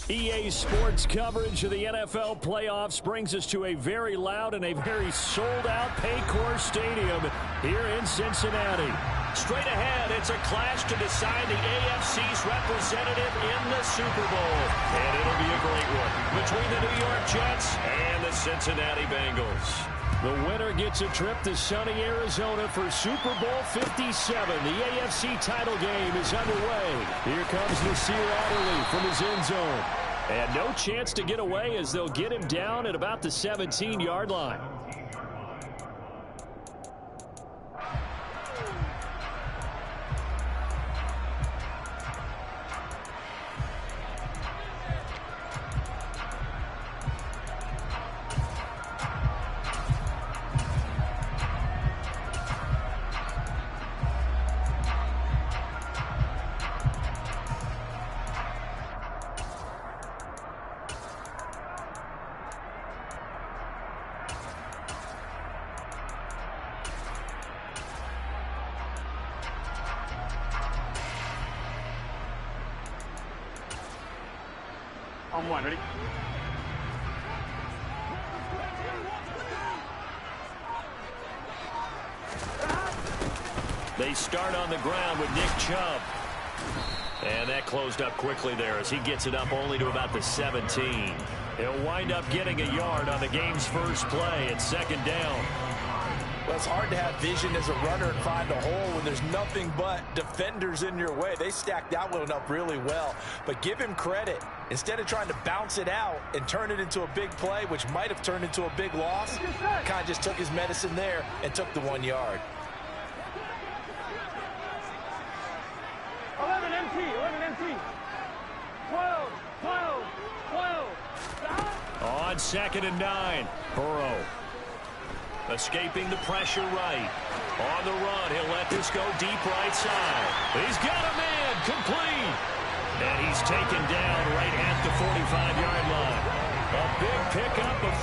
EA Sports coverage of the NFL playoffs brings us to a very loud and a very sold-out Paycor Stadium here in Cincinnati. Straight ahead, it's a clash to decide the AFC's representative in the Super Bowl. And it'll be a great one between the New York Jets and the Cincinnati Bengals. The winner gets a trip to sunny Arizona for Super Bowl 57. The AFC title game is underway. Here comes Nasir Adderley from his end zone. And no chance to get away as they'll get him down at about the 17-yard line. On one, ready? They start on the ground with Nick Chubb. And that closed up quickly there as he gets it up only to about the 17. He'll wind up getting a yard on the game's first play at second down. Well, it's hard to have vision as a runner and find a hole when there's nothing but defenders in your way. They stacked that one up really well. But give him credit. Instead of trying to bounce it out and turn it into a big play, which might have turned into a big loss, kind of just took his medicine there and took the 1 yard. 11 MT, 11 MT. 12, 12, 12. On 2nd and 9, Burrow. Escaping the pressure right. On the run, he'll let this go deep right side. He's got a man, complete. And he's taken down right at the 45-yard line. A big pickup of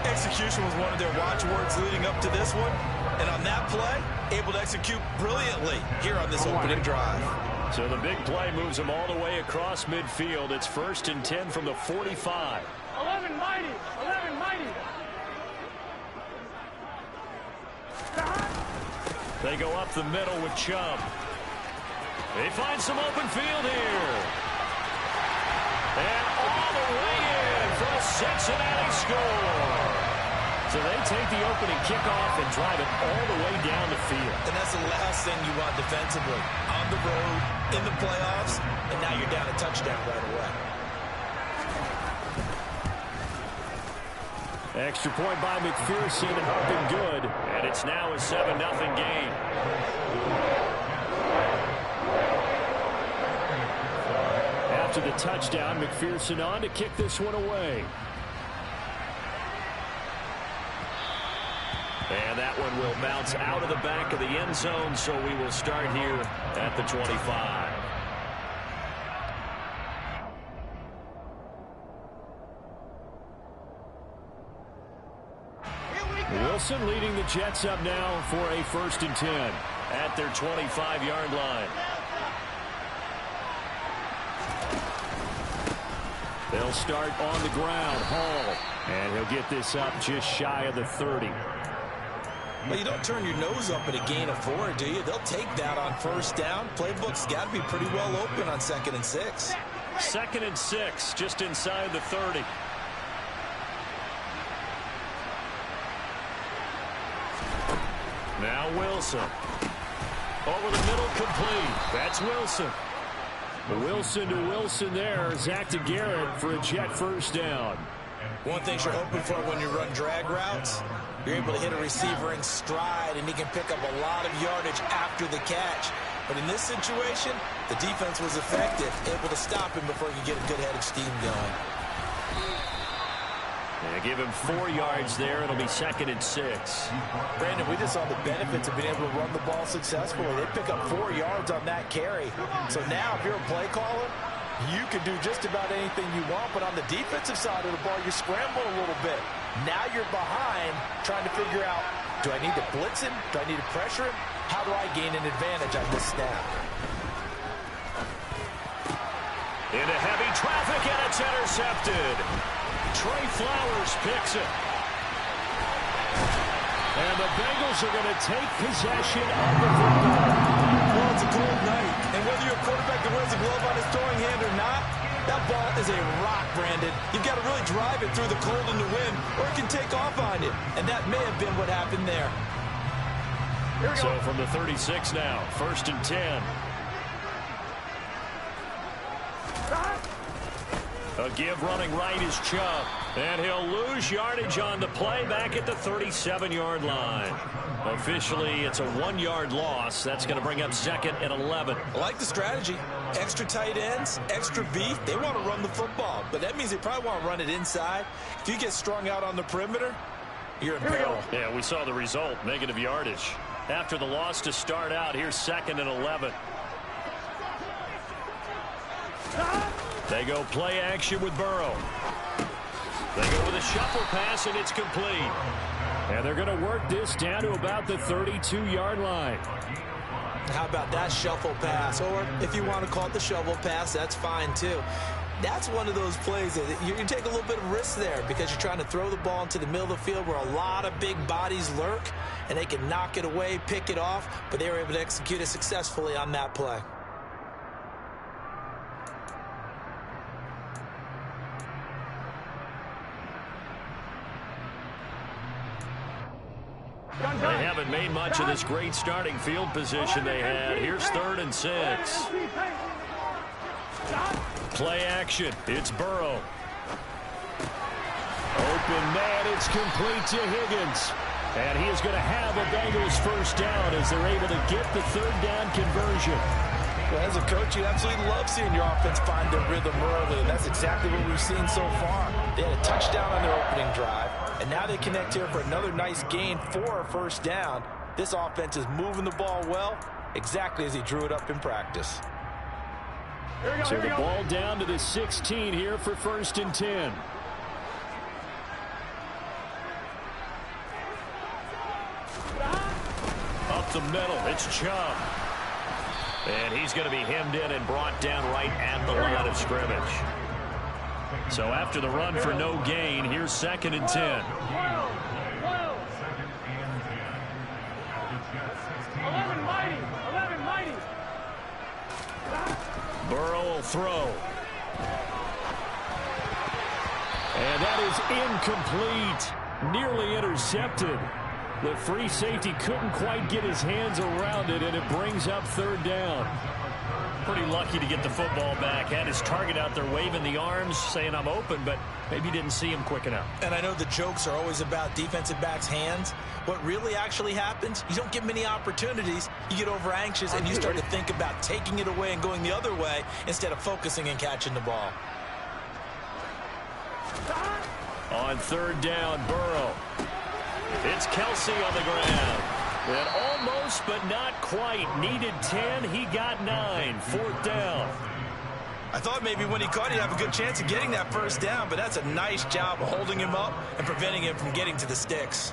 38. Execution was one of their watchwords leading up to this one. And on that play, able to execute brilliantly here on this opening drive. So the big play moves him all the way across midfield. It's 1st and 10 from the 45. 11 mighty, 11 mighty. They go up the middle with Chubb. They find some open field here. And all the way in for a Cincinnati score. So they take the opening kickoff and drive it all the way down the field. And that's the last thing you want defensively. On the road, in the playoffs, and now you're down a touchdown right away. Extra point by McPherson up and good. And it's now a 7-0 game. After the touchdown, McPherson on to kick this one away. And that one will bounce out of the back of the end zone, so we will start here at the 25. Wilson leading the Jets up now for a 1st and 10 at their 25-yard line. They'll start on the ground. Hall. And he'll get this up just shy of the 30. Well, you don't turn your nose up at a gain of 4, do you? They'll take that on 1st down. Playbook's got to be pretty well open on 2nd and 6. 2nd and 6, just inside the 30. Now Wilson. Over the middle, complete. That's Wilson. Wilson to Wilson there. Zach to Garrett for a Jet 1st down. One thing you're hoping for when you run drag routes, you're able to hit a receiver in stride, and he can pick up a lot of yardage after the catch. But in this situation, the defense was effective, able to stop him before he could get a good head of steam going. They give him 4 yards there. It'll be 2nd and 6. Brandon, we just saw the benefits of being able to run the ball successfully. They pick up 4 yards on that carry. So now if you're a play caller, you can do just about anything you want. But on the defensive side of the ball, you scramble a little bit. Now you're behind trying to figure out, do I need to blitz him? Do I need to pressure him? How do I gain an advantage on this snap? Into heavy traffic, and a It's intercepted. Trey Flowers picks it. And the Bengals are going to take possession of the football. Well, it's a cold night. And whether you're a quarterback that wears a glove on his throwing hand or not, that ball is a rock, Brandon. You've got to really drive it through the cold and the wind, or it can take off on you. And that may have been what happened there. So from the 36 now, 1st and 10. A give running right is Chubb. And he'll lose yardage on the play back at the 37-yard line. Officially, it's a 1-yard loss. That's going to bring up 2nd and 11. I like the strategy. Extra tight ends, extra beef. They want to run the football, but that means they probably want to run it inside. If you get strung out on the perimeter, you're in peril. Yeah, we saw the result, negative yardage. After the loss to start out, here's 2nd and 11. They go play action with Burrow. They go with a shuffle pass, and it's complete. And they're going to work this down to about the 32-yard line. How about that shuffle pass? Or if you want to call it the shovel pass, that's fine too. That's one of those plays that you can take a little bit of risk there because you're trying to throw the ball into the middle of the field where a lot of big bodies lurk, and they can knock it away, pick it off, but they were able to execute it successfully on that play. They haven't made much of this great starting field position they had. Here's 3rd and 6. Play action. It's Burrow. Open man. It's complete to Higgins. And he is going to have a Bengals first down as they're able to get the 3rd down conversion. Well, as a coach, you absolutely love seeing your offense find their rhythm early, and that's exactly what we've seen so far. They had a touchdown on their opening drive, and now they connect here for another nice gain for a first down. This offense is moving the ball well, exactly as he drew it up in practice. So the ball down to the 16 here for 1st and 10. Up the middle, it's Chubb. And he's going to be hemmed in and brought down right at the line of scrimmage. So after the run for no gain, here's 2nd and 10. 11 mighty. 11 mighty. Burrow will throw. And that is incomplete. Nearly intercepted. The free safety couldn't quite get his hands around it, and it brings up 3rd down. Pretty lucky to get the football back. Had his target out there waving the arms, saying I'm open, but maybe didn't see him quick enough. And I know the jokes are always about defensive backs' hands. What really actually happens, you don't get many opportunities. You get over anxious, and you start to think about taking it away and going the other way instead of focusing and catching the ball. On 3rd down, Burrow. It's Kelsey on the ground. And almost, but not quite. Needed 10. He got 9. 4th down. I thought maybe when he caught, he'd have a good chance of getting that first down, but that's a nice job of holding him up and preventing him from getting to the sticks.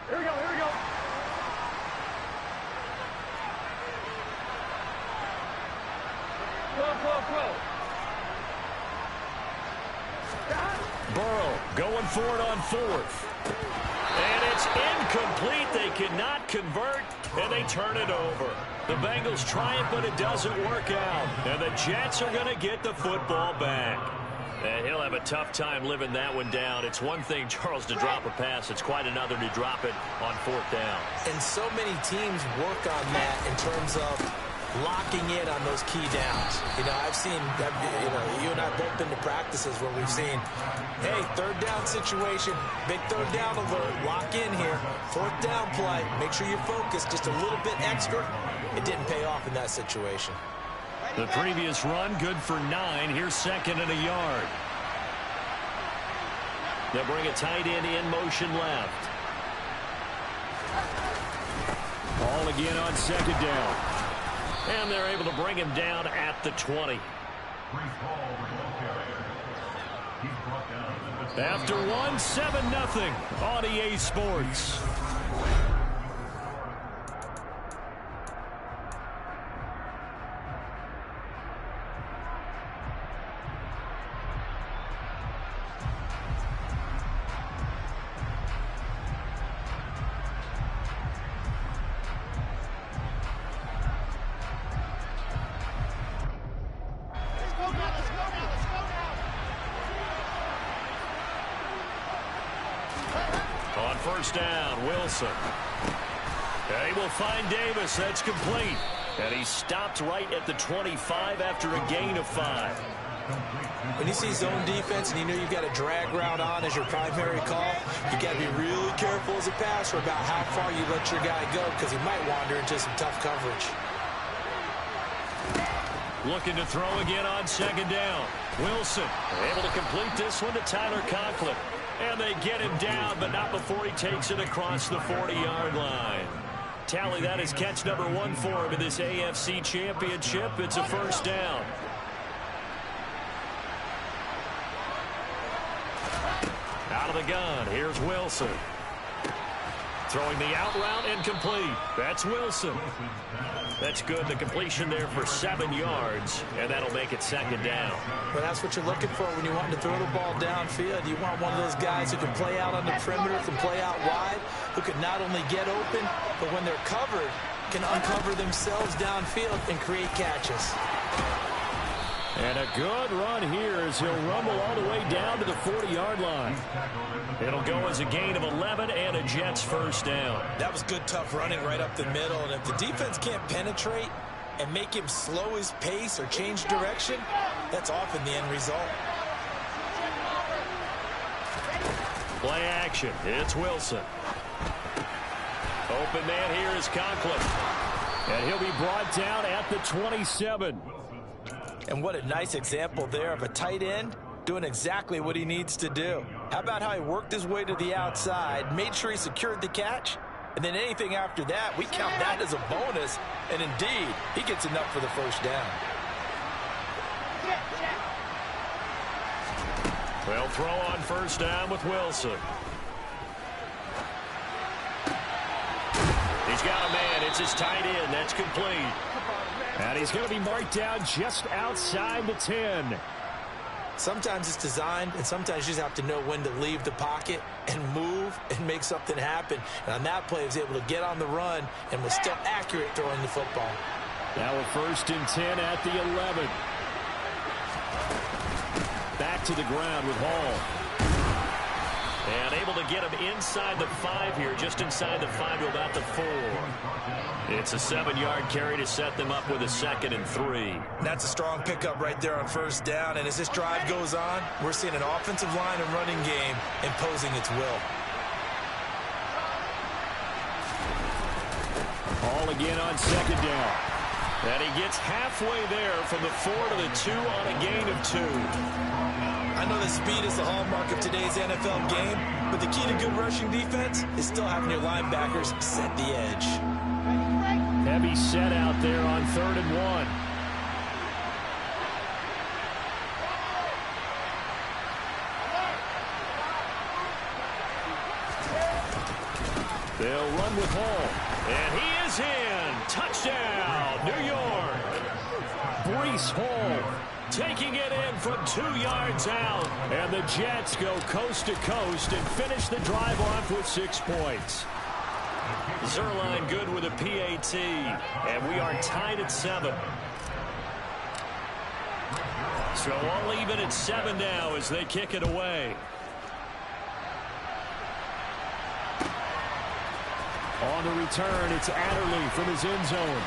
Here we go. Here we go. Flow. Burrow going for it on 4th. And it's incomplete. They cannot convert, and they turn it over. The Bengals try it, but it doesn't work out. And the Jets are going to get the football back. And he'll have a tough time living that one down. It's one thing, Charles, to drop a pass. It's quite another to drop it on 4th down. And so many teams work on that in terms of locking in on those key downs. You know, I've seen, you and I have both been to practices where we've seen, hey, 3rd down situation, big 3rd down alert, lock in here, 4th down play, make sure you're focused just a little bit extra. It didn't pay off in that situation. The previous run, good for 9. Here's 2nd and a yard. They'll bring a tight end in motion left. Ball again on 2nd down. And they're able to bring him down at the 20. After one, 7-0 on EA Sports. first down. Wilson. He will find Davis. That's complete. And he stopped right at the 25 after a gain of 5. When you see zone defense and you know you've got a drag route on as your primary call, you got to be really careful as a passer about how far you let your guy go because he might wander into some tough coverage. Looking to throw again on second down. Wilson able to complete this one to Tyler Conklin. And they get him down, but not before he takes it across the 40-yard line. Tally, that is catch number 1 for him in this AFC Championship. It's a first down. Out of the gun, here's Wilson. Throwing the out route and complete. That's Wilson. That's good. The completion there for 7 yards, and that'll make it second down. Well, that's what you're looking for when you want to throw the ball downfield. You want one of those guys who can play out on the perimeter, can play out wide, who can not only get open, but when they're covered, can uncover themselves downfield and create catches. And a good run here as he'll rumble all the way down to the 40-yard line. It'll go as a gain of 11 and a Jets first down. That was good, tough running right up the middle. And if the defense can't penetrate and make him slow his pace or change direction, that's often the end result. Play action. It's Wilson. Open man here is Conklin. And he'll be brought down at the 27. And what a nice example there of a tight end doing exactly what he needs to do. How about how he worked his way to the outside, made sure he secured the catch, and then anything after that, we count that as a bonus. And indeed, he gets enough for the first down. They'll throw on first down with Wilson. He's got a man. It's his tight end. That's complete. And he's going to be marked down just outside the 10. Sometimes it's designed, and sometimes you just have to know when to leave the pocket and move and make something happen. And on that play, he was able to get on the run and was still accurate throwing the football. Now a 1st and 10 at the 11. Back to the ground with Hall. And able to get him inside the 5 here, just inside the 5 to about the 4. It's a 7-yard carry to set them up with a 2nd and 3. That's a strong pickup right there on first down. And as this drive goes on, we're seeing an offensive line and running game imposing its will. All again on 2nd down. And he gets halfway there from the 4 to the 2 on a gain of 2. I know that speed is the hallmark of today's NFL game, but the key to good rushing defense is still having your linebackers set the edge. Heavy set out there on 3rd and 1. They'll run with Hall. And he is in. Touchdown, New York. Breece Hall taking it in from 2 yards out. And the Jets go coast to coast and finish the drive off with 6 points. Zerline good with a PAT. And we are tied at 7. So all even at 7 now as they kick it away. On the return, it's Adderley from his end zone.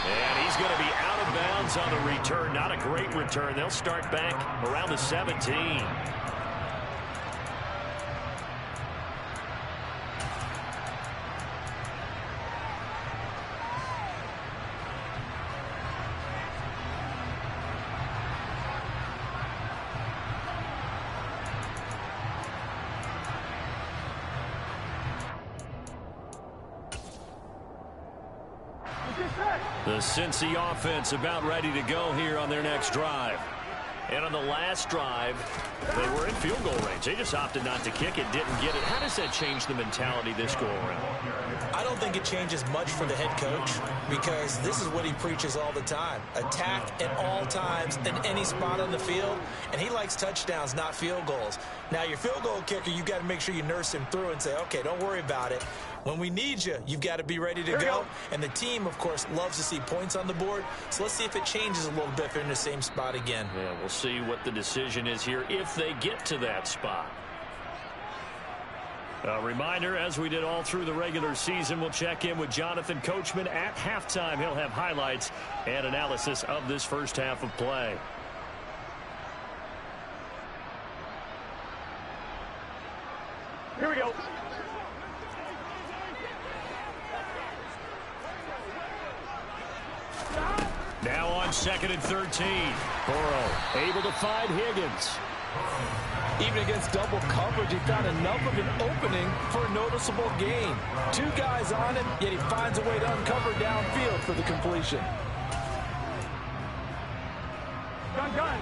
And he's going to be out of bounds on the return. Not a great return. They'll start back around the 17. The Cincy offense about ready to go here on their next drive. And on the last drive, they were in field goal range. They just opted not to kick it, didn't get it. How does that change the mentality this go around? I don't think it changes much for the head coach because this is what he preaches all the time. Attack at all times in any spot on the field, and he likes touchdowns, not field goals. Now, your field goal kicker, you've got to make sure you nurse him through and say, okay, don't worry about it. When we need you, you've got to be ready to go. And the team, of course, loves to see points on the board. So let's see if it changes a little bit if they're in the same spot again. Yeah, we'll see what the decision is here if they get to that spot. A reminder, as we did all through the regular season, we'll check in with Jonathan Coachman at halftime. He'll have highlights and analysis of this first half of play. Here we go. Now on 2nd and 13. Burrow able to find Higgins. Even against double coverage, he found enough of an opening for a noticeable gain. 2 guys on him, yet he finds a way to uncover downfield for the completion. Gun.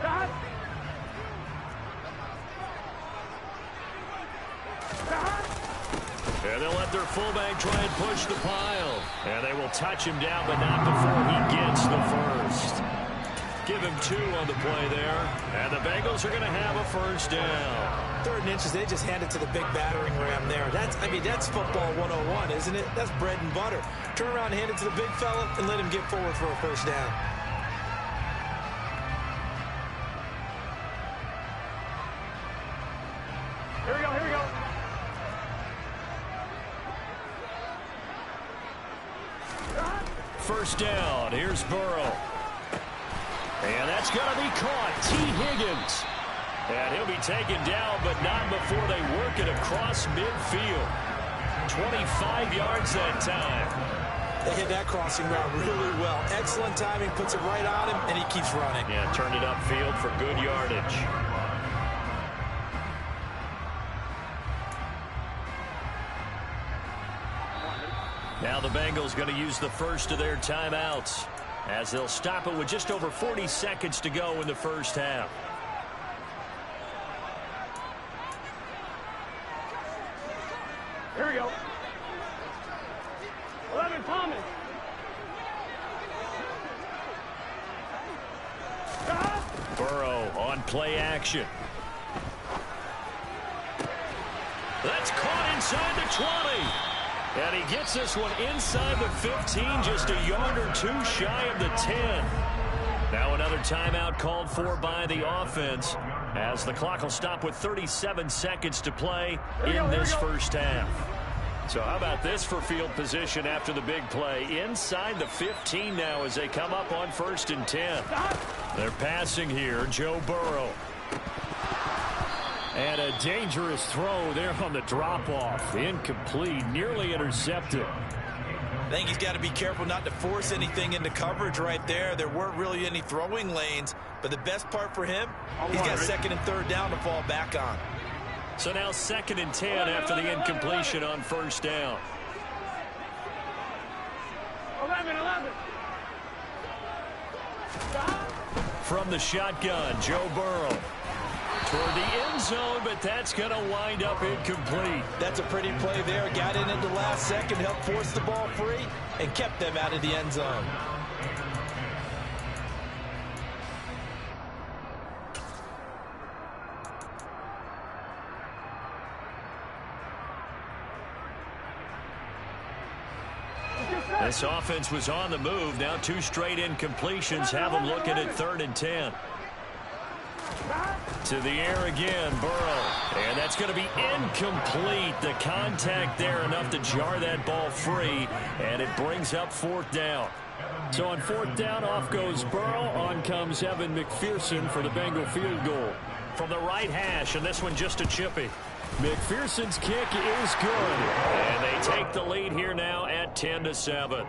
Gun. And they'll let their fullback try and push the pile. And they will touch him down, but not before he gets the first. Give him 2 on the play there. And the Bengals are going to have a first down. 3rd and inches, they just hand it to the big battering ram there. That's football 101, isn't it? That's bread and butter. Turn around and hand it to the big fella and let him get forward for a first down. Here we go. First down. Here's Burrow. And that's going to be caught. T. Higgins. And he'll be taken down, but not before they work it across midfield. 25 yards that time. They hit that crossing route really well. Excellent timing, puts it right on him, and he keeps running. Yeah, turned it upfield for good yardage. Now the Bengals going to use the first of their timeouts, as they'll stop it with just over 40 seconds to go in the first half. Here we go. 11 Thomas. Burrow on play action. That's caught inside the 20. And he gets this one inside the 15, just a yard or 2 shy of the 10. Now another timeout called for by the offense, as the clock will stop with 37 seconds to play in this first half. So how about this for field position after the big play? Inside the 15 now as they come up on 1st and 10. They're passing here, Joe Burrow. And a dangerous throw there on the drop-off. Incomplete, nearly intercepted. I think he's got to be careful not to force anything into coverage right there. There weren't really any throwing lanes, but the best part for him, he's got 2nd and 3rd down to fall back on. So now 2nd and 10 after the incompletion on 1st down. 11. From the shotgun, Joe Burrow. Toward the end zone, but that's going to wind up incomplete. That's a pretty play there. Got in at the last second, helped force the ball free, and kept them out of the end zone. This offense was on the move. Now 2 straight incompletions have them looking at 3rd and 10. To the air again, Burrow. And that's going to be incomplete. The contact there enough to jar that ball free, and it brings up 4th down. So on 4th down, off goes Burrow. On comes Evan McPherson for the Bengal field goal. From the right hash, and this one just a chippy. McPherson's kick is good. And they take the lead here now at 10-7.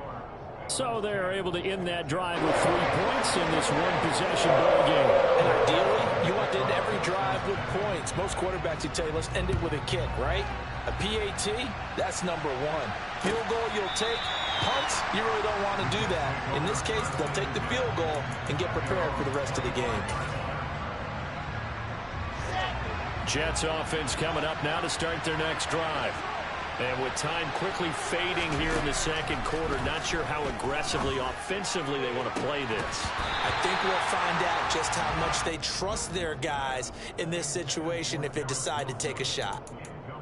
So they're able to end that drive with 3 points in this one-possession ball game. And ideally, you want to end every drive with points. Most quarterbacks would tell you, let's end it with a kick, right? A PAT, that's number 1. Field goal you'll take. Punts, you really don't want to do that. In this case, they'll take the field goal and get prepared for the rest of the game. Jets offense coming up now to start their next drive. And with time quickly fading here in the 2nd quarter, not sure how aggressively, offensively they want to play this. I think we'll find out just how much they trust their guys in this situation if they decide to take a shot.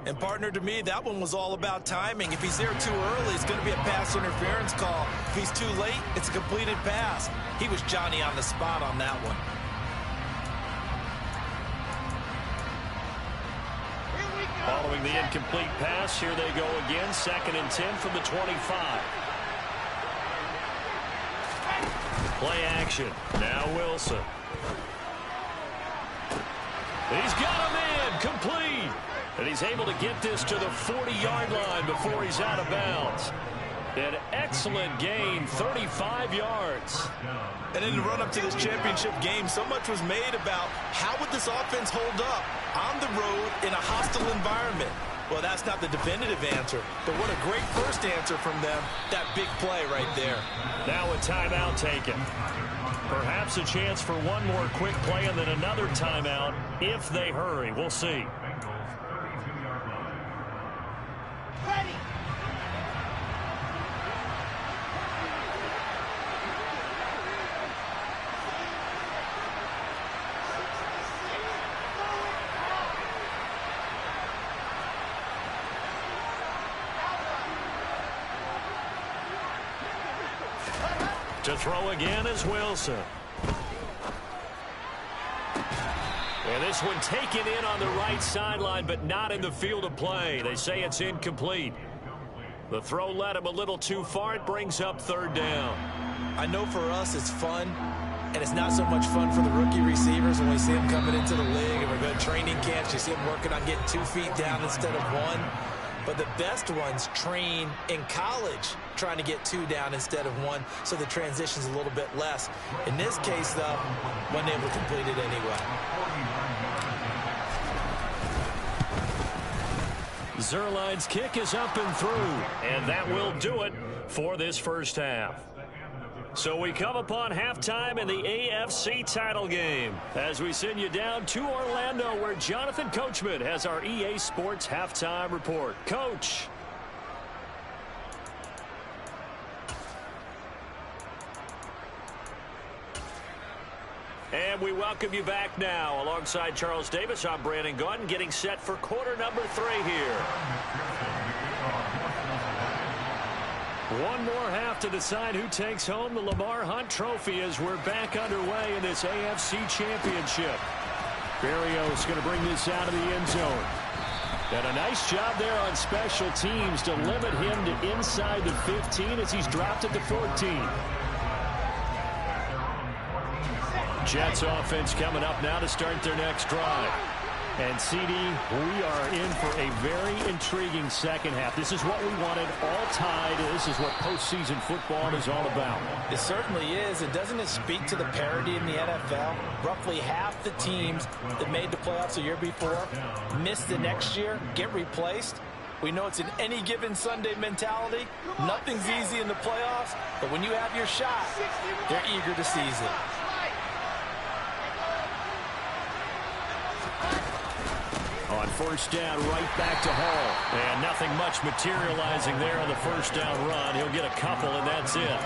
And, partner, to me, that one was all about timing. If he's there too early, it's going to be a pass interference call. If he's too late, it's a completed pass. He was Johnny on the spot on that one. Following the incomplete pass. Here they go again. 2nd and 10 from the 25. Play action. Now Wilson. He's got him in. Complete. And he's able to get this to the 40-yard line before he's out of bounds. An excellent gain, 35 yards. And in the run-up to this championship game, so much was made about how would this offense hold up on the road in a hostile environment. Well, that's not the definitive answer, but what a great first answer from them. That big play right there. Now a timeout taken. Perhaps a chance for one more quick play and then another timeout if they hurry. We'll see. Ready. To throw again is Wilson. And this one taken in on the right sideline, but not in the field of play. They say it's incomplete. The throw led him a little too far. It brings up 3rd down. I know for us it's fun, and it's not so much fun for the rookie receivers when we see them coming into the league and we're going to training camps. You see them working on getting 2 feet down instead of 1. But the best ones train in college trying to get 2 down instead of 1, so the transition's a little bit less. In this case, though, wasn't able to complete it anyway. Zuerlein's kick is up and through, and that will do it for this first half. So we come upon halftime in the AFC title game as we send you down to Orlando, where Jonathan Coachman has our EA Sports halftime report. Coach. And we welcome you back now. Alongside Charles Davis, I'm Brandon Gaudin, getting set for quarter number 3 here. One more half to decide who takes home the Lamar Hunt Trophy as we're back underway in this AFC Championship. Berrios going to bring this out of the end zone. And a nice job there on special teams to limit him to inside the 15 as he's dropped it to 14. Jets offense coming up now to start their next drive. And, CD, we are in for a very intriguing second half. This is what we wanted, all tied. This is what postseason football is all about. It certainly is. And doesn't it speak to the parity in the NFL? Roughly half the teams that made the playoffs a year before miss the next year, get replaced. We know it's an any given Sunday mentality. Nothing's easy in the playoffs, but when you have your shot, they're eager to seize it. On first down, right back to Hall. And nothing much materializing there on the first down run. He'll get a couple, and that's it.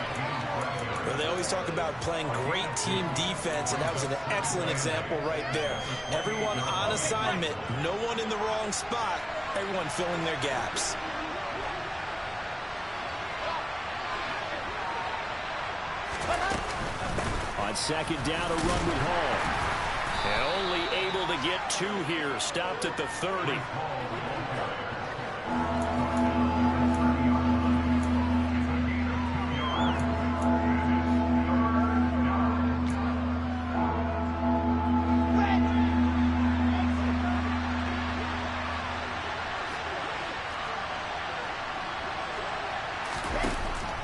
Well, they always talk about playing great team defense, and that was an excellent example right there. Everyone on assignment, no one in the wrong spot, everyone filling their gaps. On second down, a run with Hall. And only able to get 2 here. Stopped at the 30.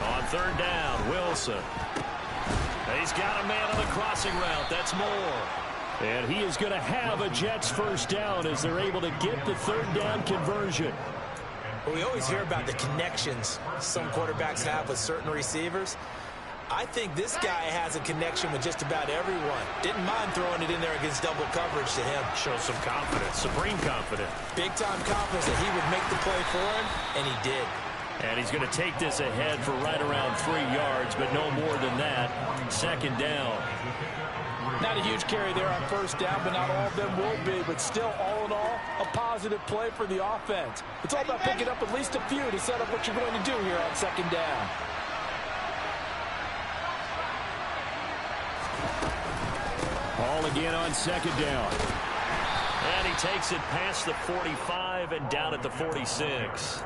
On third down, Wilson. He's got a man on the crossing route. That's Moore. And he is going to have a Jets first down as they're able to get the third down conversion. Well, we always hear about the connections some quarterbacks have with certain receivers. I think this guy has a connection with just about everyone. Didn't mind throwing it in there against double coverage to him. Shows some confidence, supreme confidence. Big-time confidence that he would make the play for him, and he did. And he's going to take this ahead for right around 3 yards, but no more than that. Second down. Not a huge carry there on first down, but not all of them will be. But still, all in all, a positive play for the offense. It's all about picking up at least a few to set up what you're going to do here on second down. Ball again on second down. And he takes it past the 45 and down at the 46.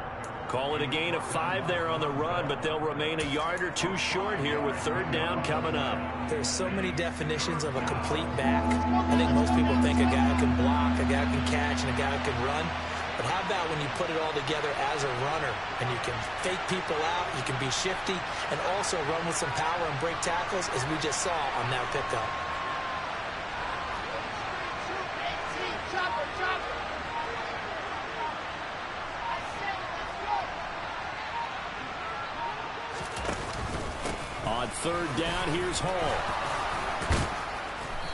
Call it a gain of 5 there on the run, but they'll remain a yard or two short here with third down coming up. There's so many definitions of a complete back. I think most people think a guy who can block, a guy who can catch, and a guy who can run. But how about when you put it all together as a runner, and you can fake people out, you can be shifty, and also run with some power and break tackles, as we just saw on that pickup. On third down, here's Hall.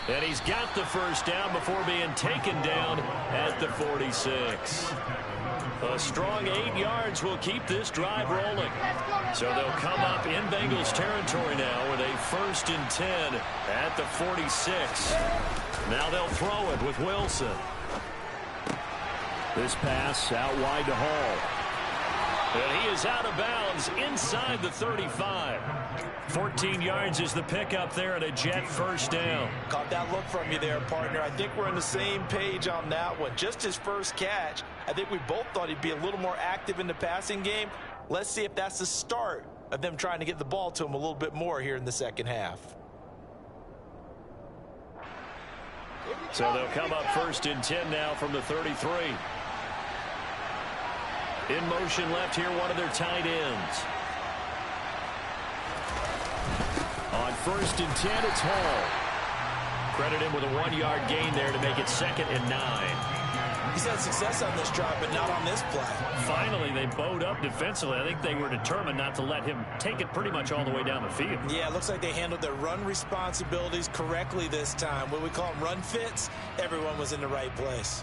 And he's got the first down before being taken down at the 46. A strong 8 yards will keep this drive rolling. So they'll come up in Bengals territory now with a 1st and 10 at the 46. Now they'll throw it with Wilson. This pass out wide to Hall. And he is out of bounds inside the 35. 14 yards is the pickup there and a Jet first down. Caught that look from you there, partner. I think we're on the same page on that one. Just his first catch. I think we both thought he'd be a little more active in the passing game. Let's see if that's the start of them trying to get the ball to him a little bit more here in the second half. So they'll come up 1st and 10 now from the 33. In motion left here, one of their tight ends. On 1st and 10, it's Hall. Credit him with a 1-yard gain there to make it 2nd and 9. He's had success on this drive, but not on this play. Finally, they bowed up defensively. I think they were determined not to let him take it pretty much all the way down the field. Yeah, it looks like they handled their run responsibilities correctly this time. What we call them run fits, everyone was in the right place.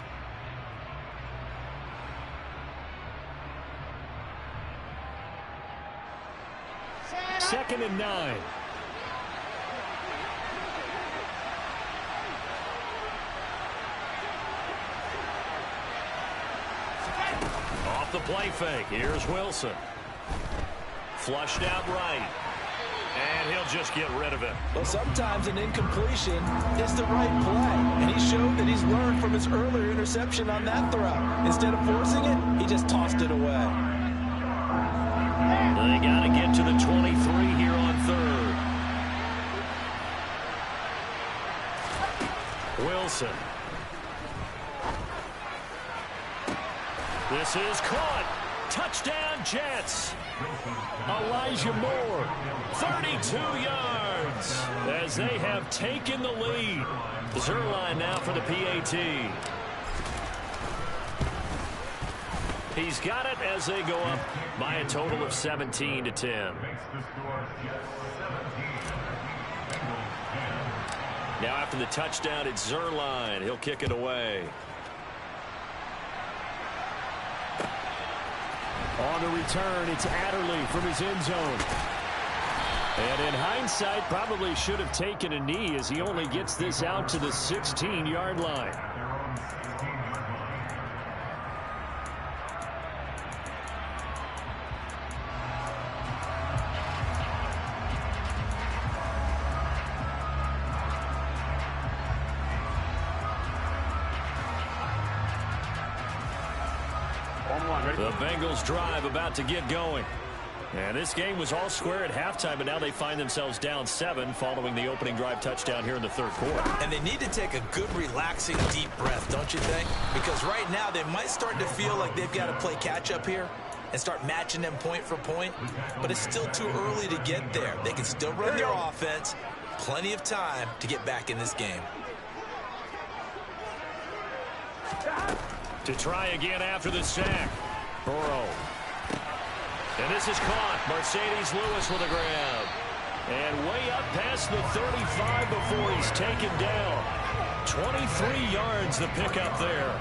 2nd and 9. Off the play fake. Here's Wilson. Flushed out right. And he'll just get rid of it. Well, sometimes an incompletion is the right play. And he showed that he's learned from his earlier interception on that throw. Instead of forcing it, he just tossed it away. They got to get to the 23 here on 3rd. Wilson. This is caught. Touchdown, Jets. Elijah Moore, 32 yards as they have taken the lead. Zuerlein now for the PAT. He's got it as they go up by a total of 17-10. Now after the touchdown, it's Zuerlein. He'll kick it away. On the return, it's Adderley from his end zone. And in hindsight, probably should have taken a knee as he only gets this out to the 16-yard line. The Bengals drive about to get going. And this game was all square at halftime, but now they find themselves down 7 following the opening drive touchdown here in the 3rd quarter. And they need to take a good, relaxing, deep breath, don't you think? Because right now they might start to feel like they've got to play catch-up here and start matching them point for point. But it's still too early to get there. They can still run their offense. Plenty of time to get back in this game. To try again after the sack. Burrow. And this is caught. Mercedes Lewis with a grab. And way up past the 35 before he's taken down. 23 yards the pickup there.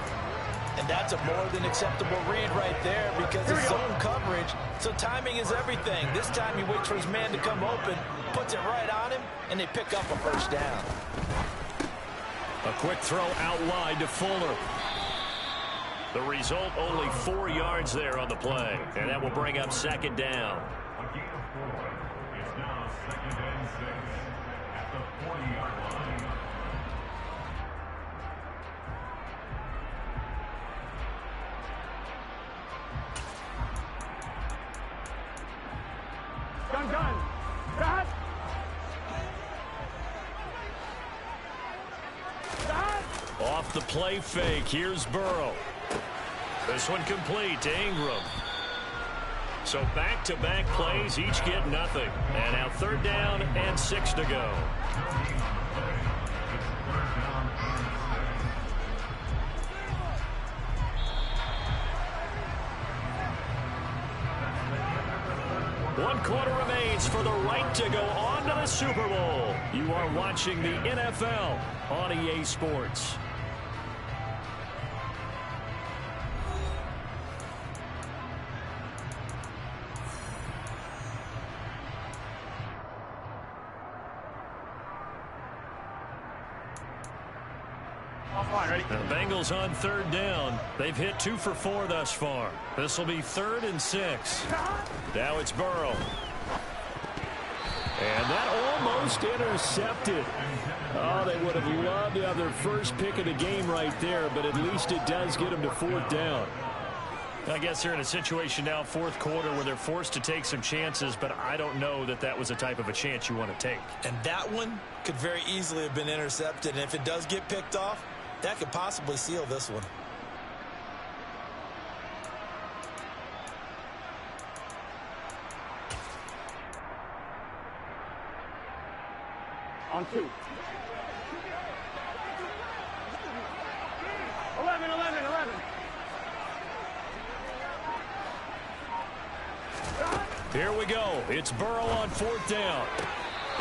And that's a more than acceptable read right there because it's zone coverage. So timing is everything. This time he waits for his man to come open, puts it right on him, and they pick up a first down. A quick throw out wide to Fuller. The result, only 4 yards there on the play. And that will bring up 2nd down. It's now 2nd and 6 at the 40-yard line. gun. Got. Off the play fake, here's Burrow. This one complete to Ingram. So back-to-back plays, each get nothing. And now 3rd down and 6 to go. One quarter remains for the right to go on to the Super Bowl. You are watching the NFL on EA Sports. The Bengals on 3rd down. They've hit 2 for 4 thus far. This will be 3rd and 6. Now it's Burrow. And that almost intercepted. Oh, they would have loved to have their first pick of the game right there, but at least it does get them to 4th down. I guess they're in a situation now, 4th quarter, where they're forced to take some chances, but I don't know that that was the type of a chance you want to take. And that one could very easily have been intercepted, and if it does get picked off, that could possibly seal this one. On 2. 11. Here we go. It's Burrow on 4th down.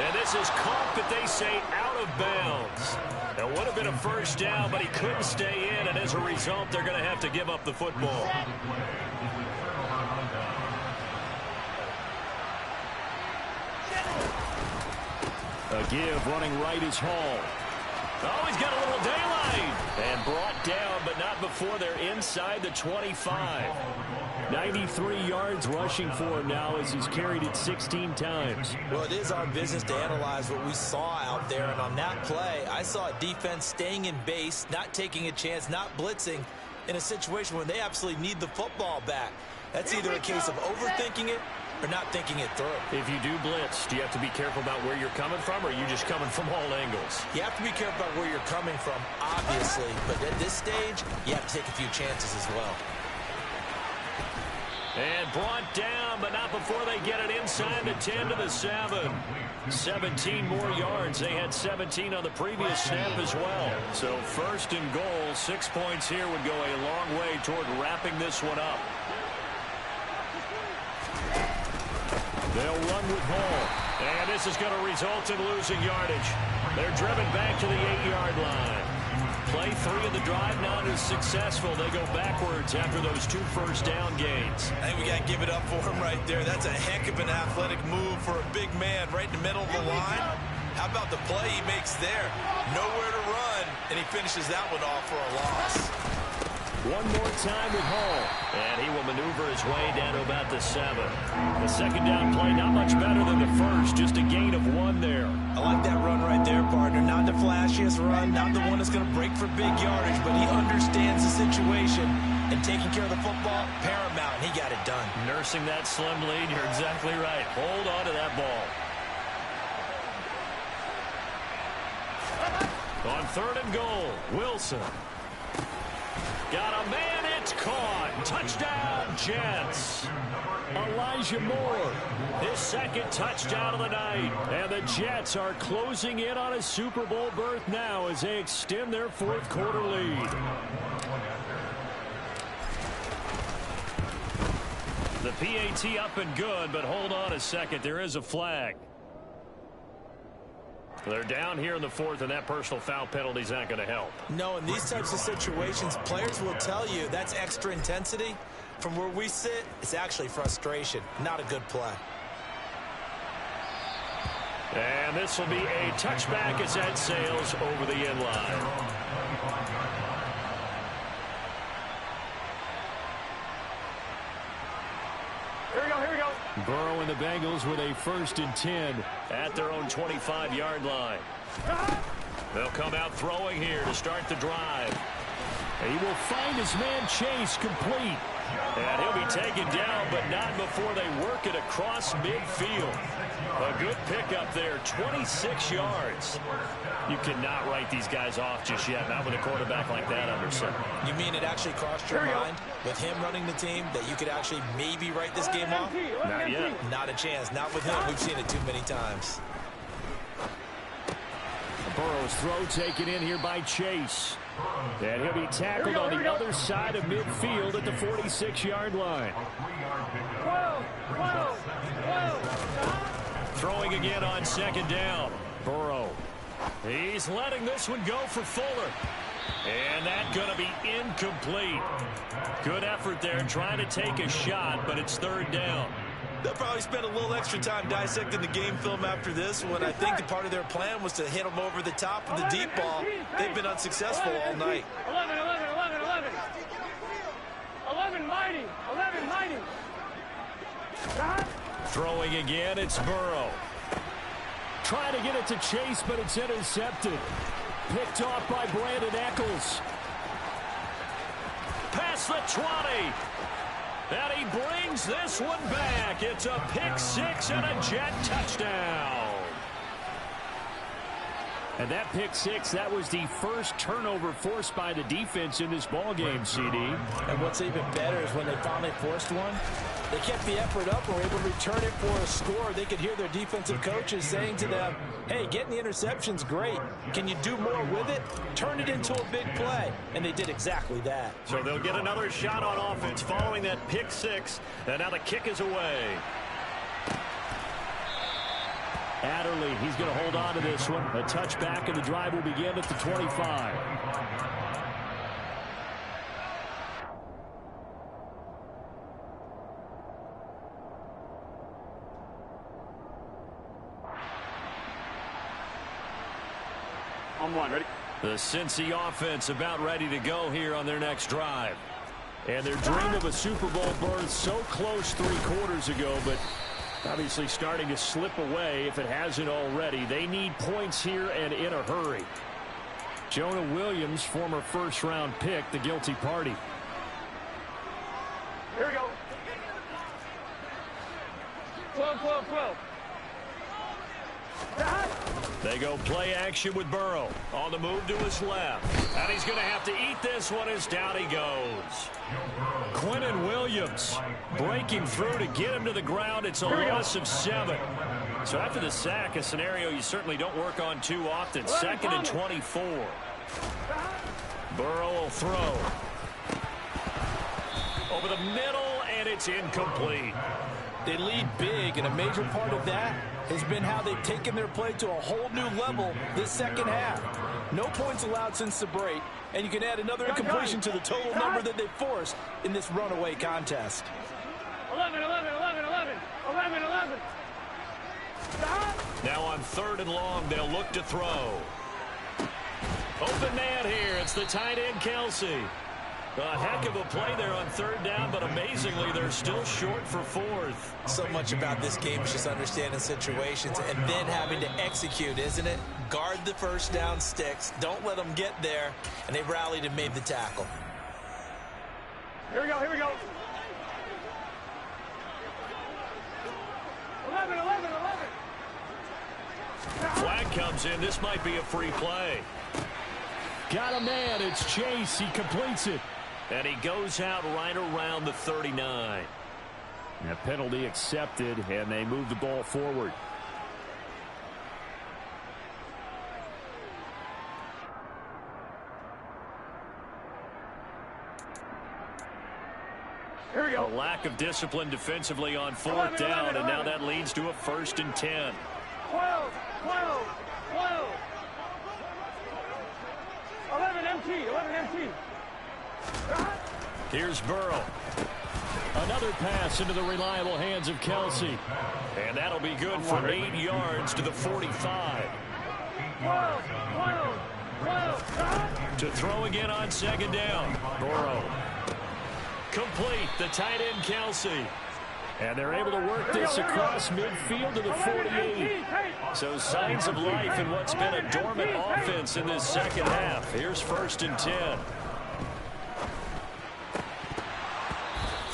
And this is caught, but they say out of bounds. It would have been a first down, but he couldn't stay in, and as a result, they're going to have to give up the football. A give running right is Hall. Oh, he's got a little daylight. And brought down, but not before they're inside the 25. 93 yards rushing for him now as he's carried it 16 times. Well, it is our business to analyze what we saw out there, and on that play, I saw a defense staying in base, not taking a chance, not blitzing in a situation where they absolutely need the football back. That's either a case of overthinking it or not thinking it through. If you do blitz, do you have to be careful about where you're coming from, or are you just coming from all angles? You have to be careful about where you're coming from, obviously, but at this stage, you have to take a few chances as well. And brought down, but not before they get it inside the 10 to the 7. 17 more yards. They had 17 on the previous snap as well. So 1st and goal, 6 points here would go a long way toward wrapping this one up. They'll run with Hall. And this is going to result in losing yardage. They're driven back to the 8-yard line. Play 3 of the drive not as successful. They go backwards after those 2 first down gains. I think we got to give it up for him right there. That's a heck of an athletic move for a big man right in the middle of the line. How about the play he makes there? Nowhere to run, and he finishes that one off for a loss. One more time with Hall, and he will maneuver his way down to about the 7. The 2nd down play not much better than the first, just a gain of 1 there. I like that run right there, partner. Not the flashiest run, not the one that's going to break for big yardage, but he understands the situation, and taking care of the football, paramount, and he got it done. Nursing that slim lead, you're exactly right. Hold on to that ball. On 3rd and goal, Wilson. Got a man, it's caught. Touchdown, Jets. Elijah Moore, his 2nd touchdown of the night. And the Jets are closing in on a Super Bowl berth now as they extend their 4th quarter lead. The PAT up and good, but hold on a second. There is a flag. They're down here in the 4th, and that personal foul penalty is not going to help. No, in these types of situations, players will tell you that's extra intensity. From where we sit, it's actually frustration. Not a good play. And this will be a touchback as that sails over the end line. Here we go. Burrow and the Bengals with a 1st and 10 at their own 25-yard line. They'll come out throwing here to start the drive. He will find his man Chase complete. And he'll be taken down, but not before they work it across midfield. A good pickup there, 26 yards. You cannot write these guys off just yet, not with a quarterback like that under center. You mean it actually crossed your mind with him running the team that you could actually maybe write this game off? Not yet. Not a chance. Not with him. We've seen it too many times. Burrow's throw taken in here by Chase. And he'll be tackled on the other side of midfield at the 46-yard line. Throwing again on second down. Burrow. He's letting this one go for Fuller. And that's going to be incomplete. Good effort there trying to take a shot, but it's third down. They'll probably spend a little extra time dissecting the game film after this one. I think the part of their plan was to hit them over the top of the deep ball. They've been unsuccessful all night. 11 mighty. Throwing again, it's Burrow. Trying to get it to Chase, but it's intercepted. Picked off by Brandon Echols. Past the 20. And he brings this one back. It's a pick six and a Jet touchdown. And that pick six, that was the first turnover forced by the defense in this ballgame, CD. And what's even better is when they finally forced one, they kept the effort up, were able to return it for a score. They could hear their defensive coaches saying to them, hey, getting the interception's great. Can you do more with it? Turn it into a big play. And they did exactly that. So they'll get another shot on offense following that pick six. And now the kick is away. Adderley, he's going to hold on to this one. A touchback, and the drive will begin at the 25. On one, ready? The Cincy offense about ready to go here on their next drive. And their dream of a Super Bowl berth so close 3 quarters ago, but obviously starting to slip away if it hasn't already. They need points here and in a hurry. Jonah Williams, former first-round pick, the guilty party. Here we go. 12. They go play action with Burrow. On the move to his left. And he's going to have to eat this one as down he goes. Quinnen Williams breaking through to get him to the ground. It's a loss of 7. So after the sack, a scenario you certainly don't work on too often. 2nd and 24. Burrow will throw. Over the middle, and it's incomplete. They lead big, and a major part of that has been how they've taken their play to a whole new level this second half. No points allowed since the break, and you can add another incompletion to the total number that they forced in this runaway contest. 11. Now on 3rd and long, they'll look to throw. Open man here. It's the tight end, Kelsey. A heck of a play there on 3rd down, but amazingly, they're still short for 4th. So much about this game is just understanding situations and then having to execute, isn't it? Guard the first down sticks. Don't let them get there. And they rallied and made the tackle. Here we go. 11. Flag comes in. This might be a free play. Got a man. It's Chase. He completes it. And he goes out right around the 39. A penalty accepted, and they move the ball forward. Here we go. A lack of discipline defensively on 4th down, and now that leads to a 1st and 10. 12. 11 MT. Here's Burrow. Another pass into the reliable hands of Kelsey. And that'll be good for 8 yards to the 45. 12. To throw again on 2nd down. Burrow. Complete. The tight end, Kelsey. And they're able to work this across midfield to the 48. So signs of life in what's been a dormant offense in this second half. Here's 1st and 10.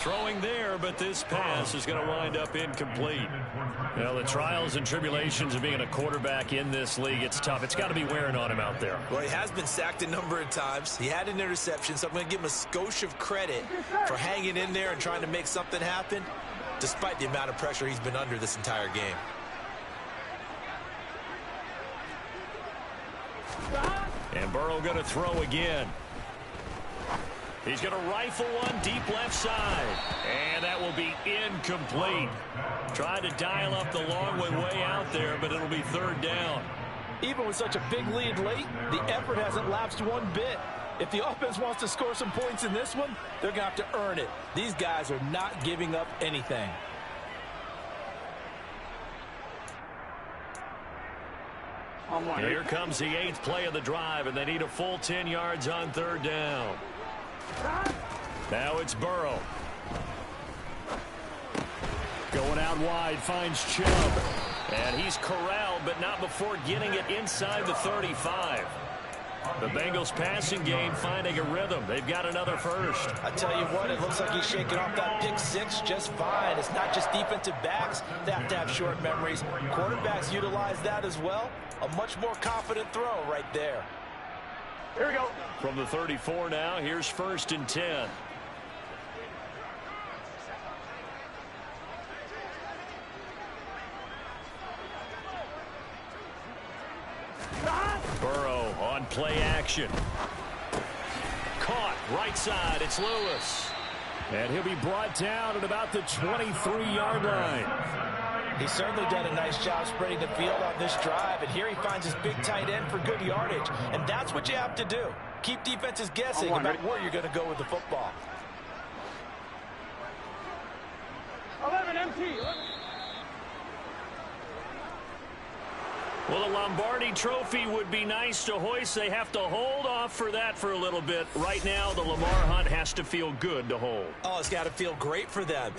throwing there, but this pass is going to wind up incomplete. Well, the trials and tribulations of being a quarterback in this league, it's tough. It's got to be wearing on him out there. Well, he has been sacked a number of times. He had an interception, so I'm going to give him a skosh of credit for hanging in there and trying to make something happen, despite the amount of pressure he's been under this entire game. And Burrow going to throw again. He's going to rifle one deep left side. And that will be incomplete. Tried to dial up the long way out there, but it'll be third down. Even with such a big lead late, the effort hasn't lapsed one bit. If the offense wants to score some points in this one, they're going to have to earn it. These guys are not giving up anything. Here comes the 8th play of the drive, and they need a full 10 yards on third down. Now it's Burrow. Going out wide, finds Chubb. And he's corralled, but not before getting it inside the 35. The Bengals passing game finding a rhythm. They've got another first. I tell you what, it looks like he's shaking off that pick six just fine. It's not just defensive backs that have to have short memories. Quarterbacks utilize that as well. A much more confident throw right there. Here we go. From the 34 now, here's 1st and 10. Burrow on play action. Caught right side. It's Lewis. And he'll be brought down at about the 23-yard line. He's certainly done a nice job spreading the field on this drive, and here he finds his big tight end for good yardage. And that's what you have to do. Keep defenses guessing about where you're going to go with the football. 11 empty. Well, the Lombardi Trophy would be nice to hoist. They have to hold off for that for a little bit. Right now, the Lamar Hunt has to feel good to hold. Oh, it's got to feel great for them.